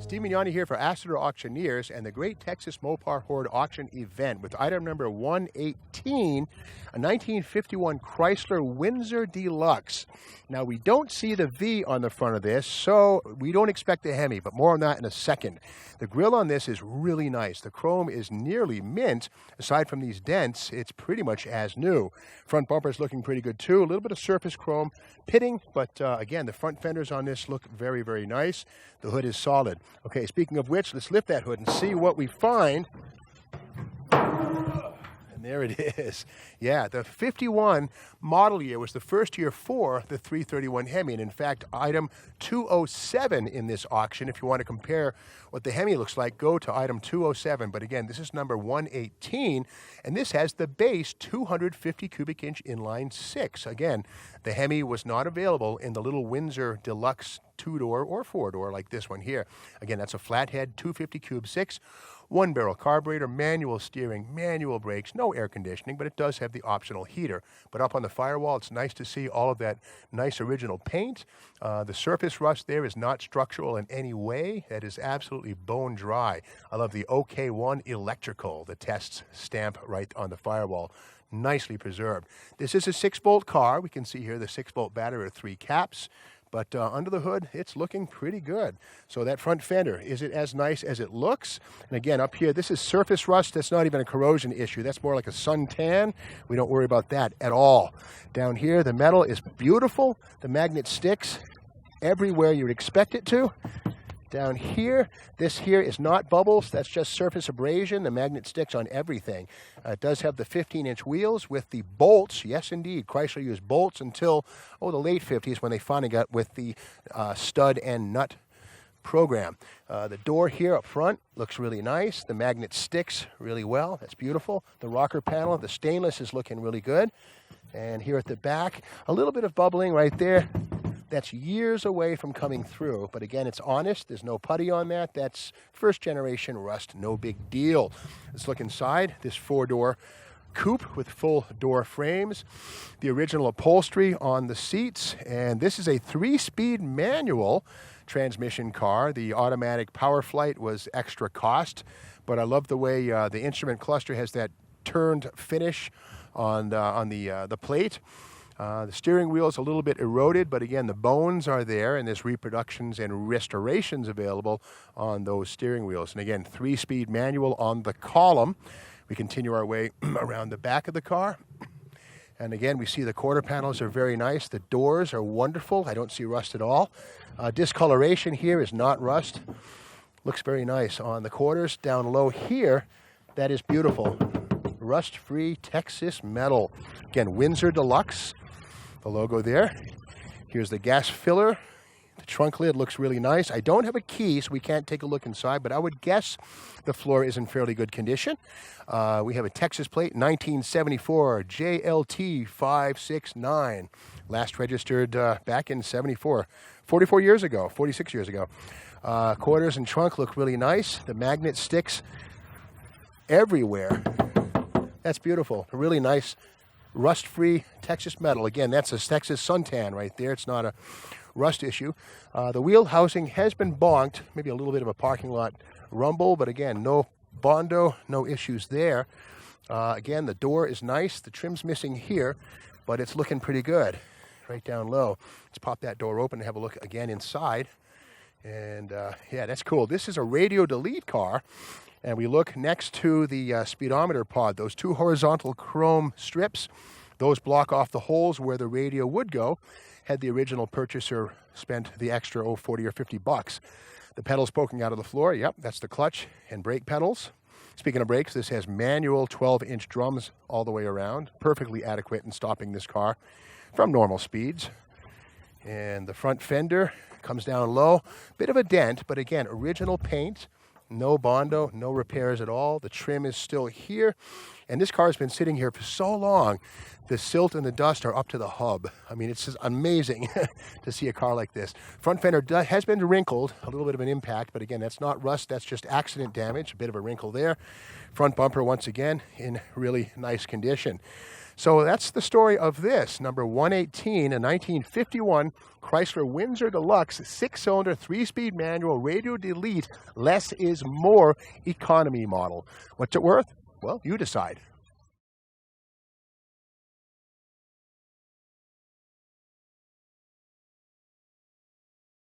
Steve Mignani here for Astor Auctioneers and the Great Texas Mopar Horde Auction Event with item number 118, a 1951 Chrysler Windsor Deluxe. Now, we don't see the V on the front of this, so we don't expect a Hemi, but more on that in a second. The grille on this is really nice. The chrome is nearly mint. Aside from these dents, it's pretty much as new. Front bumper is looking pretty good too. A little bit of surface chrome pitting, but again, the front fenders on this look very, very nice. The hood is solid. Okay, speaking of which, let's lift that hood and see what we find. And there it is. Yeah, the 51 model year was the first year for the 331 Hemi. And in fact, item 207 in this auction, if you want to compare what the Hemi looks like, go to item 207. But again, this is number 118, and this has the base 250 cubic inch inline six. Again, the Hemi was not available in the little Windsor Deluxe two-door or four-door like this one here. Again, that's a flathead 250 cube six. One barrel carburetor, manual steering, manual brakes, no air conditioning, but it does have the optional heater. But up on the firewall, it's nice to see all of that nice original paint. The surface rust there is not structural in any way. That is absolutely bone dry. I love the OK1 electrical, the test stamp right on the firewall. Nicely preserved. This is a 6-bolt car. We can see here the 6-bolt battery with 3 caps. But under the hood, it's looking pretty good. So that front fender, is it as nice as it looks? And again, up here, this is surface rust. That's not even a corrosion issue. That's more like a suntan. We don't worry about that at all. Down here, the metal is beautiful. The magnet sticks everywhere you'd expect it to. Down here, this here is not bubbles. That's just surface abrasion. The magnet sticks on everything. It does have the 15-inch wheels with the bolts. Yes, indeed. Chrysler used bolts until, the late 50s when they finally got with the stud and nut program. The door here up front looks really nice. The magnet sticks really well. That's beautiful. The rocker panel, the stainless is looking really good. And here at the back, a little bit of bubbling right there. That's years away from coming through, but again, it's honest. There's no putty on that. That's first generation rust, no big deal. Let's look inside this 4-door coupe with full door frames, the original upholstery on the seats, and this is a 3-speed manual transmission car. The automatic power flight was extra cost, but I love the way the instrument cluster has that turned finish on the plate. The steering wheel is a little bit eroded, but again, the bones are there, and there's reproductions and restorations available on those steering wheels. And again, 3-speed manual on the column. We continue our way around the back of the car. And again, we see the quarter panels are very nice. The doors are wonderful. I don't see rust at all. Discoloration here is not rust. Looks very nice on the quarters. Down low here, that is beautiful. Rust-free Texas metal. Again, Windsor Deluxe. The logo there. Here's the gas filler. The trunk lid looks really nice. I don't have a key, so we can't take a look inside, but I would guess the floor is in fairly good condition. We have a Texas plate, 1974, JLT 569. Last registered back in 74, 44 years ago, 46 years ago. Quarters and trunk look really nice. The magnet sticks everywhere. That's beautiful. A really nice rust-free Texas metal. Again, that's a Texas suntan right there. It's not a rust issue. The wheel housing has been bonked, maybe a little bit of a parking lot rumble, but again, no Bondo, no issues there. Again, the door is nice. The trim's missing here, but it's looking pretty good right down low. Let's pop that door open and have a look again inside. And yeah, that's cool. This is a radio delete car. And we look next to the speedometer pod, those 2 horizontal chrome strips. Those block off the holes where the radio would go had the original purchaser spent the extra, 40 or 50 bucks. The pedals poking out of the floor, yep, that's the clutch and brake pedals. Speaking of brakes, this has manual 12-inch drums all the way around, perfectly adequate in stopping this car from normal speeds. And the front fender comes down low, bit of a dent, but again, original paint. No Bondo, no repairs at all. The trim is still here. And this car has been sitting here for so long, the silt and the dust are up to the hub. I mean, it's just amazing to see a car like this. Front fender has been wrinkled, a little bit of an impact, but again, that's not rust, that's just accident damage, a bit of a wrinkle there. Front bumper, once again, in really nice condition. So that's the story of this, number 118, a 1951 Chrysler Windsor Deluxe 6-cylinder 3-speed manual radio delete less is more economy model. What's it worth? Well, you decide.